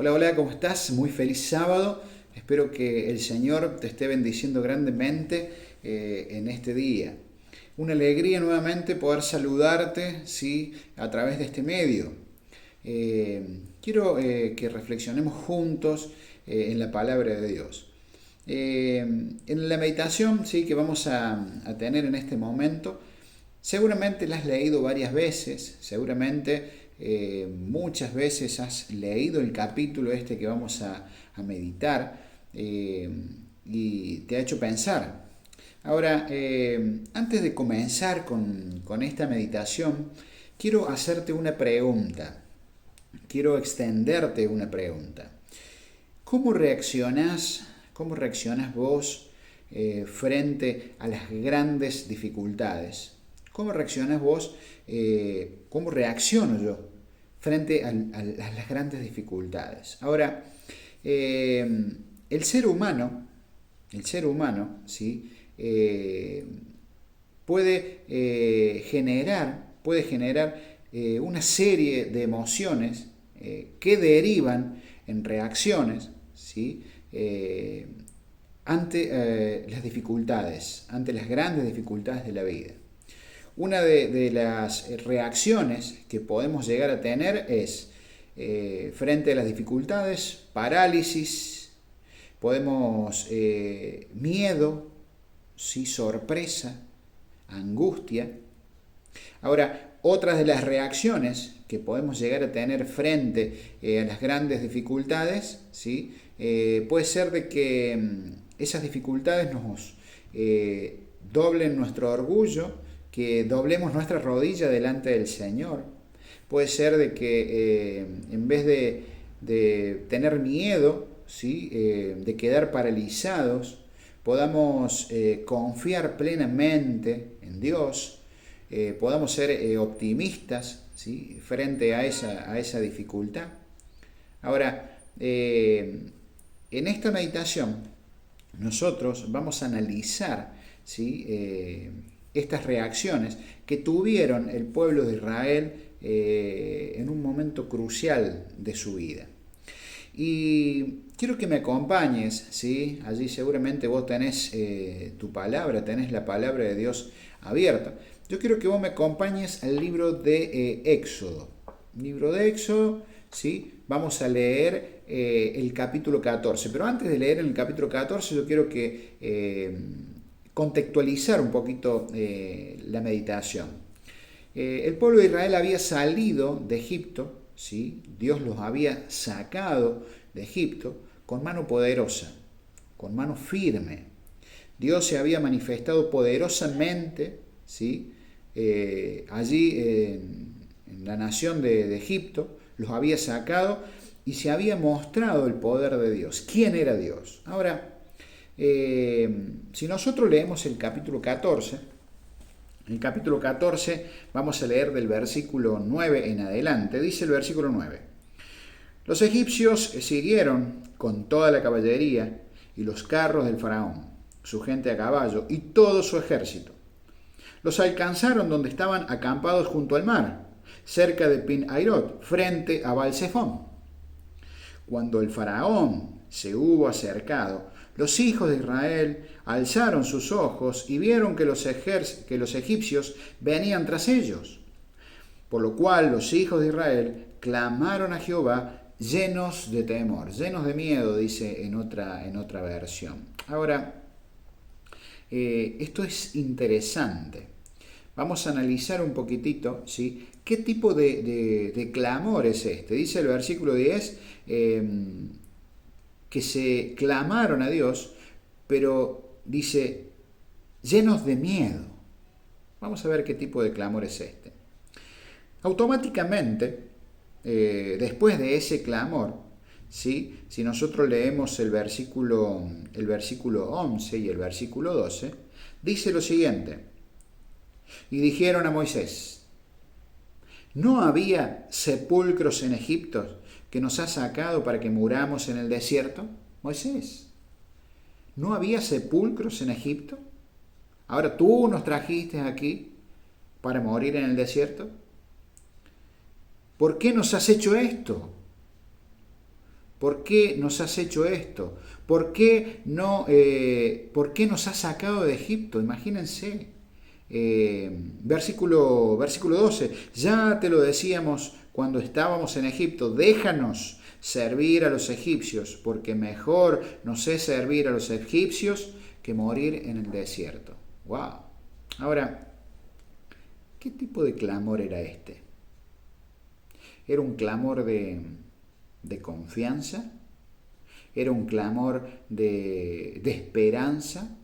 Hola, hola, ¿cómo estás? Muy feliz sábado. Espero que el Señor te esté bendiciendo grandemente en este día. Una alegría nuevamente poder saludarte, ¿sí? A través de este medio. Quiero que reflexionemos juntos en la palabra de Dios. En la meditación, ¿sí? Que vamos a tener en este momento, seguramente la has leído varias veces, seguramente muchas veces has leído el capítulo este que vamos a meditar y te ha hecho pensar. Ahora, antes de comenzar con esta meditación, quiero hacerte una pregunta, quiero extenderte una pregunta. ¿Cómo reaccionás, cómo reaccionás vos frente a las grandes dificultades? ¿Cómo reaccionás vos? ¿Cómo reacciono yo frente a las grandes dificultades? Ahora, el ser humano, ¿sí? Puede generar una serie de emociones que derivan en reacciones, ¿sí? Ante las dificultades, ante las grandes dificultades de la vida. Una de las reacciones que podemos llegar a tener es, frente a las dificultades, parálisis, podemos miedo, ¿sí? Sorpresa, angustia. Ahora, otras de las reacciones que podemos llegar a tener frente a las grandes dificultades, ¿sí? Puede ser de que esas dificultades nos doblen nuestro orgullo, que doblemos nuestra rodilla delante del Señor. Puede ser de que en vez de tener miedo, ¿sí? De quedar paralizados, podamos confiar plenamente en Dios, podamos ser optimistas, ¿sí? Frente a esa dificultad. Ahora, en esta meditación nosotros vamos a analizar, ¿sí? Estas reacciones que tuvieron el pueblo de Israel en un momento crucial de su vida. Y quiero que me acompañes, ¿sí? Allí seguramente vos tenés tu palabra, tenés la palabra de Dios abierta. Yo quiero que vos me acompañes al libro de Éxodo. Libro de Éxodo, ¿sí? Vamos a leer el capítulo 14. Pero antes de leer el capítulo 14, yo quiero que contextualizar un poquito la meditación. El pueblo de Israel había salido de Egipto, ¿sí? Dios los había sacado de Egipto con mano poderosa, con mano firme. Dios se había manifestado poderosamente, ¿sí? Allí en la nación de Egipto, los había sacado y se había mostrado el poder de Dios. ¿Quién era Dios? Ahora, si nosotros leemos el capítulo 14, vamos a leer del versículo 9 en adelante. Dice el versículo 9: Los egipcios siguieron con toda la caballería y los carros del faraón, su gente a caballo y todo su ejército. Los alcanzaron donde estaban acampados junto al mar, cerca de Pin-Hairot, frente a Baal-Zephón. Cuando el faraón se hubo acercado, los hijos de Israel alzaron sus ojos y vieron que los egipcios venían tras ellos. Por lo cual los hijos de Israel clamaron a Jehová llenos de temor, llenos de miedo, dice en otra versión. Ahora, esto es interesante. Vamos a analizar un poquitito, ¿sí? ¿Qué tipo de clamor es este? Dice el versículo 10 que se clamaron a Dios, pero dice llenos de miedo. Vamos a ver qué tipo de clamor es este. Automáticamente, después de ese clamor, ¿sí? Si nosotros leemos el versículo 11 y el versículo 12, dice lo siguiente: Y dijeron a Moisés: ¿No había sepulcros en Egipto que nos ha sacado para que muramos en el desierto? Moisés, ¿no había sepulcros en Egipto? Ahora tú nos trajiste aquí para morir en el desierto. ¿Por qué nos has hecho esto? ¿Por qué nos has hecho esto? ¿Por qué nos has sacado de Egipto? Imagínense. Versículo 12. Ya te lo decíamos cuando estábamos en Egipto, déjanos servir a los egipcios, porque mejor nos es servir a los egipcios que morir en el desierto. ¡Wow! Ahora, ¿qué tipo de clamor era este? ¿Era un clamor de confianza? ¿Era un clamor de esperanza?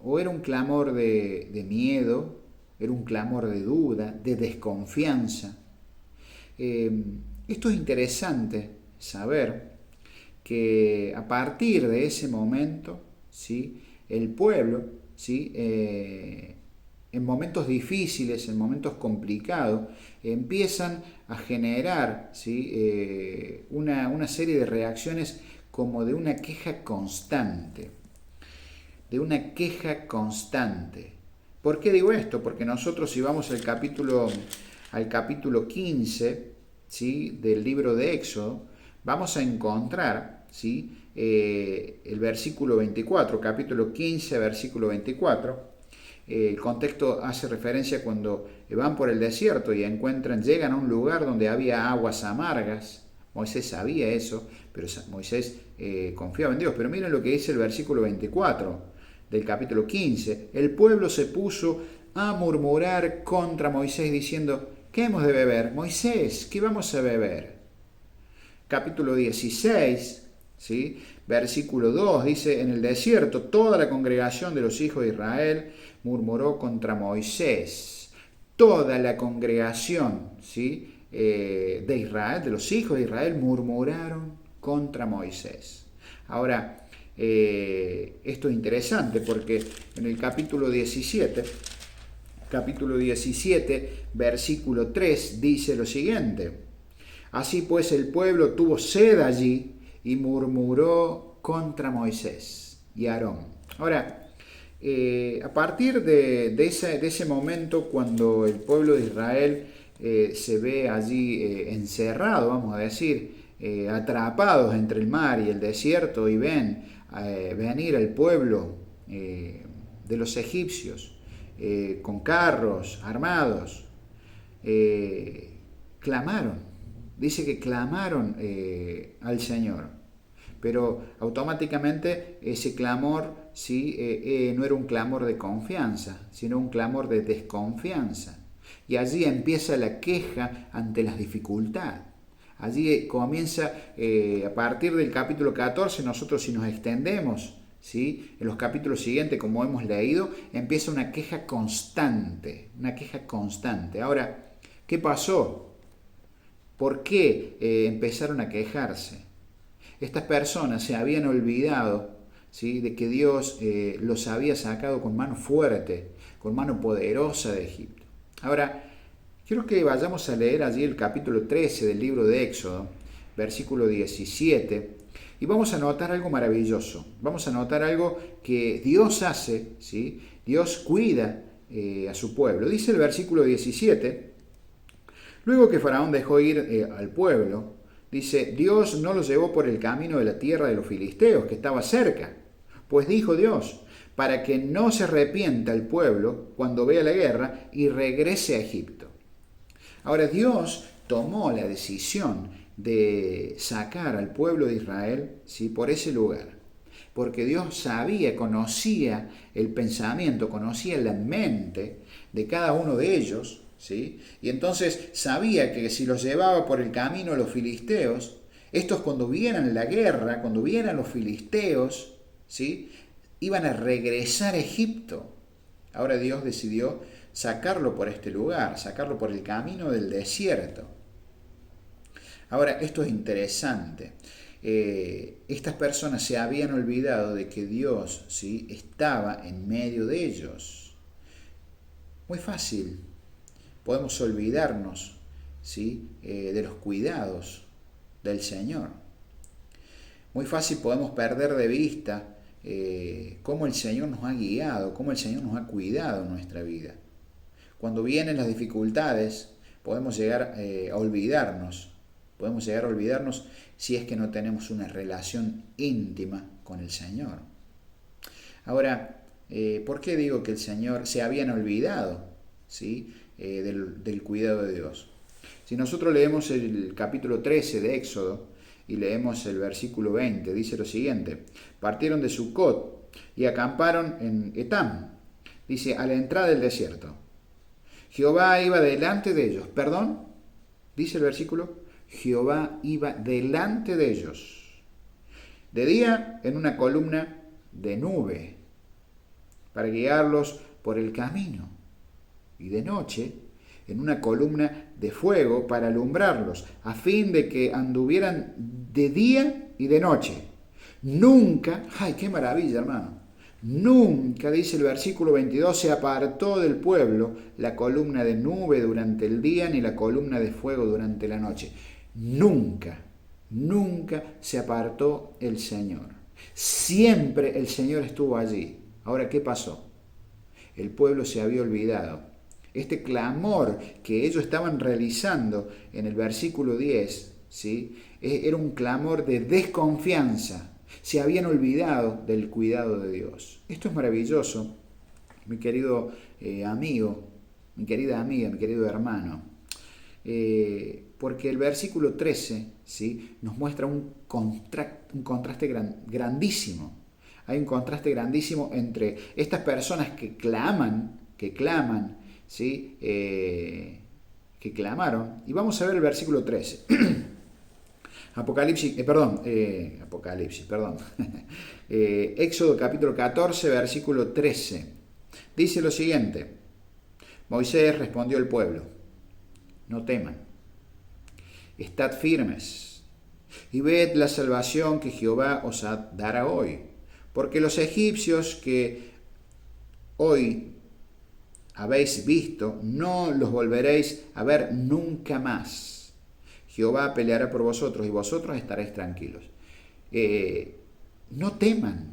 ¿O era un clamor de miedo? ¿Era un clamor de duda, de desconfianza? Esto es interesante saber que a partir de ese momento, ¿sí?, el pueblo, ¿sí?, en momentos difíciles, en momentos complicados, empiezan a generar, ¿sí?, una serie de reacciones como de una queja constante. De una queja constante. ¿Por qué digo esto? Porque nosotros, si vamos al capítulo 15, ¿sí?, del libro de Éxodo, vamos a encontrar, ¿sí?, el versículo 24, capítulo 15, versículo 24. El contexto hace referencia cuando van por el desierto y llegan a un lugar donde había aguas amargas. Moisés sabía eso, pero Moisés confiaba en Dios. Pero miren lo que dice el versículo 24 del capítulo 15. El pueblo se puso a murmurar contra Moisés diciendo: ¿qué hemos de beber? Moisés, ¿qué vamos a beber? Capítulo 16, ¿sí?, versículo 2 dice: en el desierto toda la congregación de los hijos de Israel murmuró contra Moisés. Toda la congregación, ¿sí?, de Israel, de los hijos de Israel, murmuraron contra Moisés. Ahora, esto es interesante porque en el capítulo 17, versículo 3, dice lo siguiente: así pues el pueblo tuvo sed allí y murmuró contra Moisés y Aarón. Ahora, a partir de ese momento, cuando el pueblo de Israel se ve allí encerrado, vamos a decir, atrapados entre el mar y el desierto, y ven venir al pueblo de los egipcios con carros armados, clamaron. Dice que clamaron al Señor. Pero automáticamente ese clamor, ¿sí?, no era un clamor de confianza, sino un clamor de desconfianza. Y allí empieza la queja ante las dificultades. Allí comienza, a partir del capítulo 14, nosotros si nos extendemos, ¿sí?, en los capítulos siguientes, como hemos leído, empieza una queja constante, Ahora, ¿qué pasó? ¿Por qué empezaron a quejarse? Estas personas se habían olvidado, ¿sí?, de que Dios los había sacado con mano fuerte, con mano poderosa de Egipto. Ahora, quiero que vayamos a leer allí el capítulo 13 del libro de Éxodo, versículo 17, y vamos a notar algo maravilloso. Vamos a notar algo que Dios hace, ¿sí? Dios cuida a su pueblo. Dice el versículo 17: luego que Faraón dejó ir al pueblo, dice, Dios no los llevó por el camino de la tierra de los filisteos, que estaba cerca. Pues dijo Dios: para que no se arrepienta el pueblo cuando vea la guerra y regrese a Egipto. Ahora, Dios tomó la decisión de sacar al pueblo de Israel, ¿sí?, por ese lugar. Porque Dios sabía, conocía el pensamiento, conocía la mente de cada uno de ellos, ¿sí? Y entonces sabía que si los llevaba por el camino de los filisteos, estos cuando vieran la guerra, cuando vieran los filisteos, ¿sí?, iban a regresar a Egipto. Ahora Dios decidió sacarlo por este lugar, sacarlo por el camino del desierto. Ahora, esto es interesante. Estas personas se habían olvidado de que Dios, ¿sí?, estaba en medio de ellos. Muy fácil. Podemos olvidarnos, ¿sí?, de los cuidados del Señor. Muy fácil podemos perder de vista cómo el Señor nos ha guiado, cómo el Señor nos ha cuidado en nuestra vida. Cuando vienen las dificultades, podemos llegar a olvidarnos Podemos llegar a olvidarnos si es que no tenemos una relación íntima con el Señor. Ahora, ¿por qué digo que el Señor se habían olvidado, ¿sí? del cuidado de Dios? Si nosotros leemos el capítulo 13 de Éxodo y leemos el versículo 20, dice lo siguiente: partieron de Sucot y acamparon en Etam, dice, a la entrada del desierto. Jehová iba delante de ellos. Perdón, dice el versículo, Jehová iba delante de ellos. De día en una columna de nube para guiarlos por el camino, y de noche en una columna de fuego para alumbrarlos, a fin de que anduvieran de día y de noche. Nunca, ¡ay, qué maravilla, hermano! Nunca, dice el versículo 22, se apartó del pueblo la columna de nube durante el día, ni la columna de fuego durante la noche. Nunca, nunca se apartó el Señor. Siempre el Señor estuvo allí. Ahora, ¿qué pasó? El pueblo se había olvidado. Este clamor que ellos estaban realizando en el versículo 10, ¿sí? Era un clamor de desconfianza. Se habían olvidado del cuidado de Dios. Esto es maravilloso, mi querido amigo, mi querida amiga, mi querido hermano, porque el versículo 13, ¿sí? nos muestra un contraste grandísimo. Hay un contraste grandísimo entre estas personas que claman, ¿sí? Que clamaron. Y vamos a ver el versículo 13. Éxodo capítulo 14, versículo 13. Dice lo siguiente: Moisés respondió al pueblo: no teman, estad firmes y ved la salvación que Jehová os dará hoy, porque los egipcios que hoy habéis visto no los volveréis a ver nunca más. Jehová peleará por vosotros y vosotros estaréis tranquilos. No teman,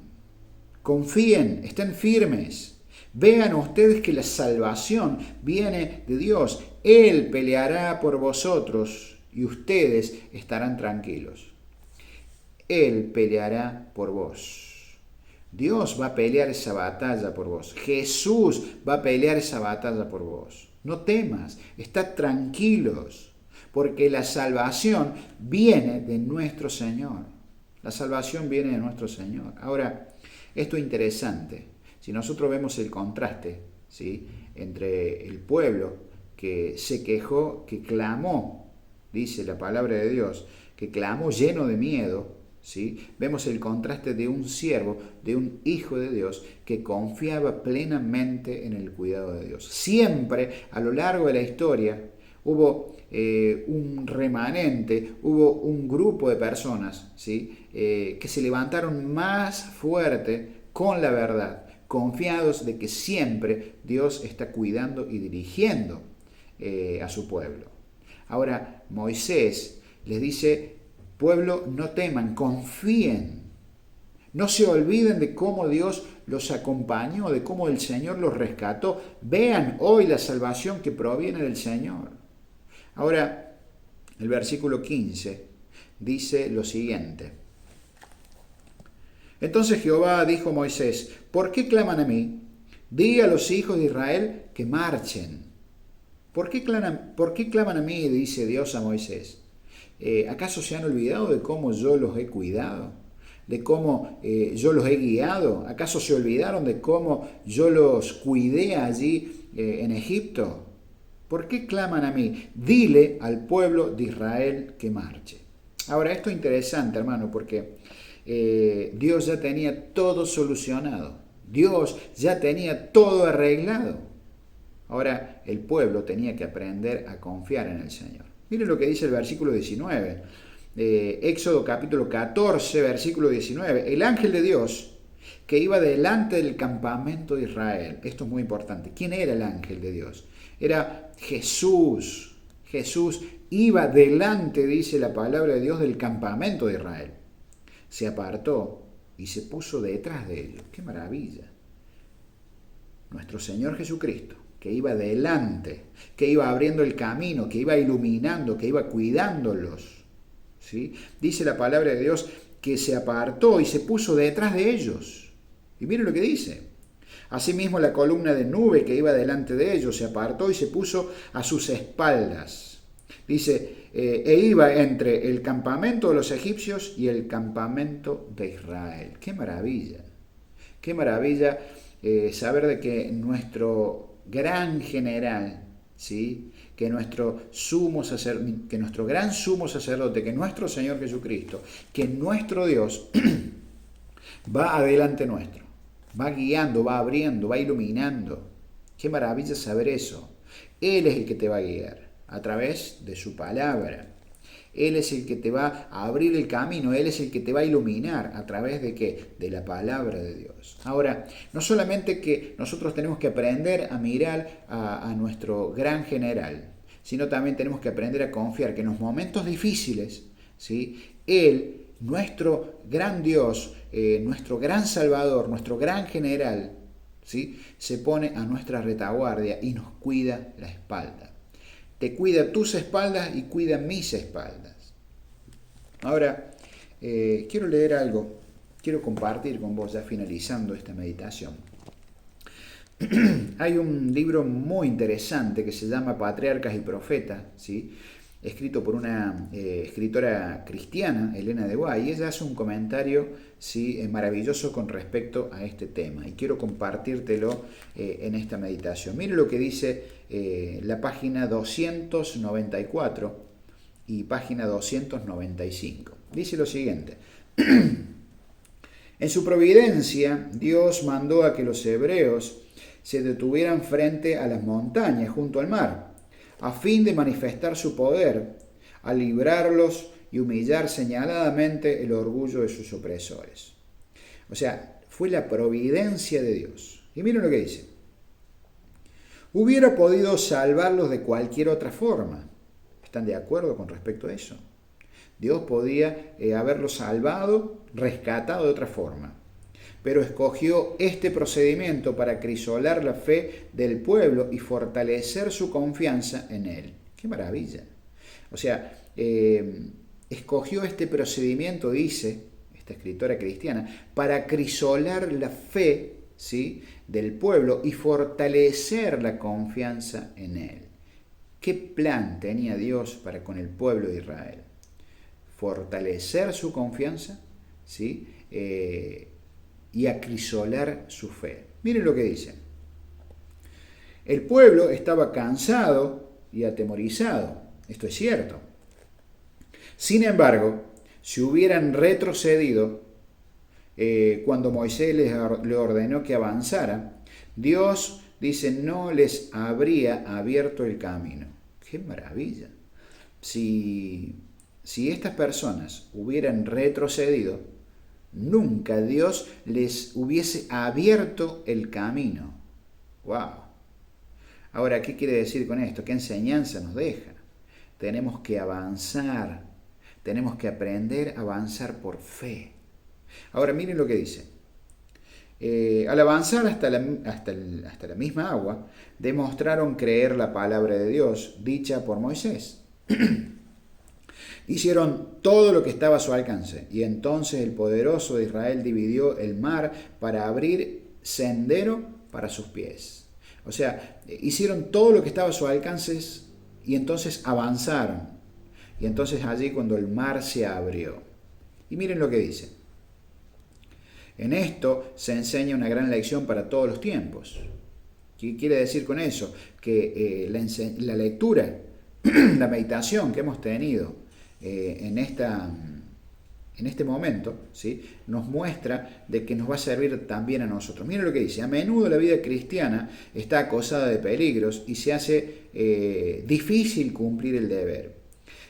confíen, estén firmes. Vean ustedes que la salvación viene de Dios. Él peleará por vosotros y ustedes estarán tranquilos. Él peleará por vos. Dios va a pelear esa batalla por vos. Jesús va a pelear esa batalla por vos. No temas, estad tranquilos. Porque la salvación viene de nuestro Señor. La salvación viene de nuestro Señor. Ahora, esto es interesante. Si nosotros vemos el contraste, ¿sí? entre el pueblo que se quejó, que clamó, dice la palabra de Dios, que clamó lleno de miedo, ¿sí? Vemos el contraste de un siervo, de un hijo de Dios, que confiaba plenamente en el cuidado de Dios. Siempre, a lo largo de la historia, hubo un remanente, hubo un grupo de personas, ¿sí? Que se levantaron más fuerte con la verdad, confiados de que siempre Dios está cuidando y dirigiendo a su pueblo. Ahora, Moisés les dice: pueblo, no teman, confíen. No se olviden de cómo Dios los acompañó, de cómo el Señor los rescató. Vean hoy la salvación que proviene del Señor. Ahora, el versículo 15 dice lo siguiente: entonces Jehová dijo a Moisés: ¿por qué claman a mí? Di a los hijos de Israel que marchen. ¿Por qué claman a mí? Dice Dios a Moisés. ¿Acaso se han olvidado de cómo yo los he cuidado? ¿De cómo yo los he guiado? ¿Acaso se olvidaron de cómo yo los cuidé allí en Egipto? ¿Por qué claman a mí? Dile al pueblo de Israel que marche. Ahora, esto es interesante, hermano, porque Dios ya tenía todo solucionado. Dios ya tenía todo arreglado. Ahora, el pueblo tenía que aprender a confiar en el Señor. Miren lo que dice el versículo 19. Éxodo capítulo 14, versículo 19. El ángel de Dios que iba delante del campamento de Israel. Esto es muy importante. ¿Quién era el ángel de Dios? Era Jesús. Jesús iba delante, dice la palabra de Dios, del campamento de Israel. Se apartó y se puso detrás de ellos. ¡Qué maravilla! Nuestro Señor Jesucristo, que iba delante, que iba abriendo el camino, que iba iluminando, que iba cuidándolos. ¿sí? Dice la palabra de Dios que se apartó y se puso detrás de ellos. Y miren lo que dice. Asimismo, la columna de nube que iba delante de ellos se apartó y se puso a sus espaldas. Dice, e iba entre el campamento de los egipcios y el campamento de Israel. ¡Qué maravilla! ¡Qué maravilla saber de que nuestro gran general, ¿sí? que nuestro gran sumo sacerdote, que nuestro Señor Jesucristo, que nuestro Dios va adelante nuestro, va guiando, va abriendo, va iluminando. Qué maravilla saber eso. Él es el que te va a guiar a través de su palabra. Él es el que te va a abrir el camino, Él es el que te va a iluminar a través de ¿qué? De la palabra de Dios. Ahora, no solamente que nosotros tenemos que aprender a mirar a nuestro gran general, sino también tenemos que aprender a confiar que en los momentos difíciles, ¿sí? Él, nuestro gran Dios, nuestro gran Salvador, nuestro gran general, ¿sí? Se pone a nuestra retaguardia y nos cuida la espalda. Te cuida tus espaldas y cuida mis espaldas. Ahora, quiero leer algo, quiero compartir con vos ya finalizando esta meditación. Hay un libro muy interesante que se llama Patriarcas y Profetas, ¿sí? Escrito por una escritora cristiana, Elena de Guay, y ella hace un comentario, ¿sí? Maravilloso con respecto a este tema, y quiero compartírtelo en esta meditación. Mire lo que dice la página 294 y página 295. Dice lo siguiente. En su providencia, Dios mandó a que los hebreos se detuvieran frente a las montañas junto al mar, a fin de manifestar su poder, a librarlos y humillar señaladamente el orgullo de sus opresores. O sea, fue la providencia de Dios. Y miren lo que dice. Hubiera podido salvarlos de cualquier otra forma. ¿Están de acuerdo con respecto a eso? Dios podía haberlos salvado, rescatado de otra forma. Pero escogió este procedimiento para acrisolar la fe del pueblo y fortalecer su confianza en él. ¡Qué maravilla! O sea, escogió este procedimiento, dice esta escritora cristiana, para acrisolar la fe, ¿sí? del pueblo y fortalecer la confianza en él. ¿Qué plan tenía Dios para con el pueblo de Israel? Fortalecer su confianza, ¿sí? Y acrisolar su fe. Miren lo que dice. El pueblo estaba cansado y atemorizado. Esto es cierto. Sin embargo, si hubieran retrocedido cuando Moisés le ordenó que avanzara, Dios, dice, no les habría abierto el camino. ¡Qué maravilla! Si estas personas hubieran retrocedido, nunca Dios les hubiese abierto el camino. ¡Wow! Ahora, ¿qué quiere decir con esto? ¿Qué enseñanza nos deja? Tenemos que avanzar, tenemos que aprender a avanzar por fe. Ahora, miren lo que dice. Al avanzar hasta la misma agua, demostraron creer la palabra de Dios dicha por Moisés. Hicieron todo lo que estaba a su alcance, y entonces el poderoso de Israel dividió el mar para abrir sendero para sus pies. O sea, hicieron todo lo que estaba a su alcance y entonces avanzaron. Y entonces allí cuando el mar se abrió. Y miren lo que dice. En esto se enseña una gran lección para todos los tiempos. ¿Qué quiere decir con eso? Que la lectura, la meditación que hemos tenido en este momento, ¿sí? nos muestra de que nos va a servir también a nosotros. Miren lo que dice. A menudo la vida cristiana está acosada de peligros y se hace difícil cumplir el deber.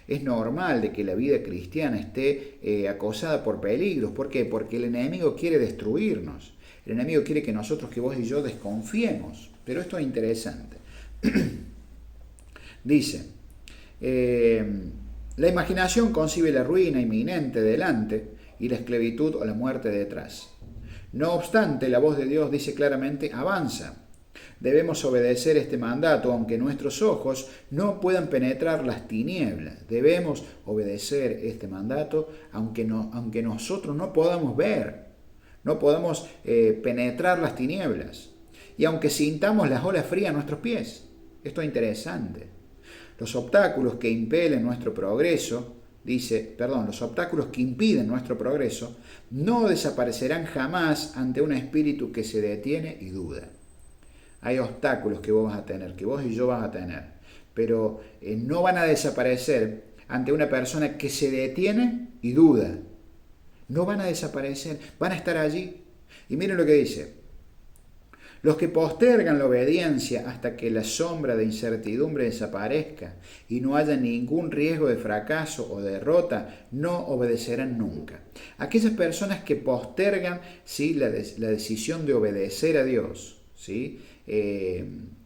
Es normal de que la vida cristiana esté acosada por peligros. ¿Por qué? Porque el enemigo quiere destruirnos. El enemigo quiere que nosotros, que vos y yo desconfiemos. Pero esto es interesante. Dice, la imaginación concibe la ruina inminente delante y la esclavitud o la muerte detrás. No obstante, la voz de Dios dice claramente, avanza. Debemos obedecer este mandato aunque nuestros ojos no puedan penetrar las tinieblas. Debemos obedecer este mandato aunque nosotros no podamos ver, no podamos penetrar las tinieblas. Y aunque sintamos las olas frías a nuestros pies. Esto es interesante. Los obstáculos que impiden nuestro progreso, los obstáculos que impiden nuestro progreso no desaparecerán jamás ante un espíritu que se detiene y duda. Hay obstáculos que vos vas a tener, que vos y yo vas a tener, pero no van a desaparecer ante una persona que se detiene y duda. No van a desaparecer, van a estar allí. Y miren lo que dice: los que postergan la obediencia hasta que la sombra de incertidumbre desaparezca y no haya ningún riesgo de fracaso o derrota, no obedecerán nunca. Aquellas personas que postergan, ¿sí?, la decisión de obedecer a Dios, ¿sí?,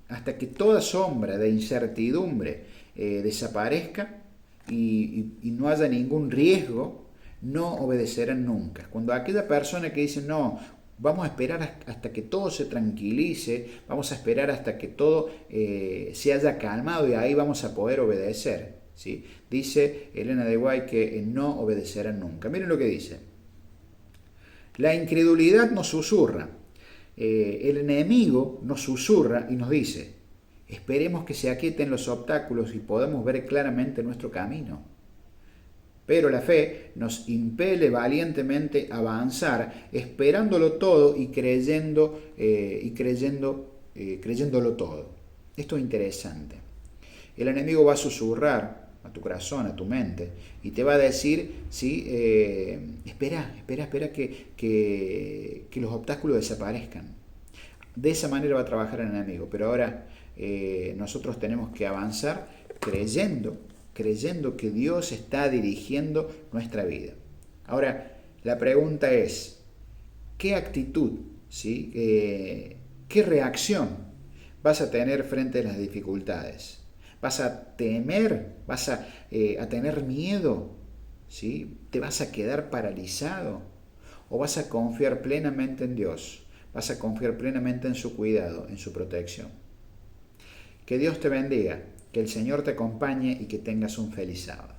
hasta que toda sombra de incertidumbre desaparezca y no haya ningún riesgo, no obedecerán nunca. Cuando aquella persona que dice, no, vamos a esperar hasta que todo se tranquilice, vamos a esperar hasta que todo se haya calmado y ahí vamos a poder obedecer, ¿sí? Dice Elena de White que no obedecerán nunca. Miren lo que dice: la incredulidad nos susurra, el enemigo nos susurra y nos dice: esperemos que se aquieten los obstáculos y podamos ver claramente nuestro camino. Pero la fe nos impele valientemente a avanzar, esperándolo todo y creyéndolo todo. Esto es interesante. El enemigo va a susurrar a tu corazón, a tu mente, y te va a decir, ¿sí?, espera que los obstáculos desaparezcan. De esa manera va a trabajar el enemigo. Pero ahora nosotros tenemos que avanzar creyendo que Dios está dirigiendo nuestra vida. Ahora, la pregunta es, ¿qué actitud, ¿sí?, qué reacción vas a tener frente a las dificultades? ¿Vas a temer? ¿Vas a tener miedo? ¿Sí? ¿Te vas a quedar paralizado? ¿O vas a confiar plenamente en Dios? ¿Vas a confiar plenamente en su cuidado, en su protección? Que Dios te bendiga. Que el Señor te acompañe y que tengas un feliz sábado.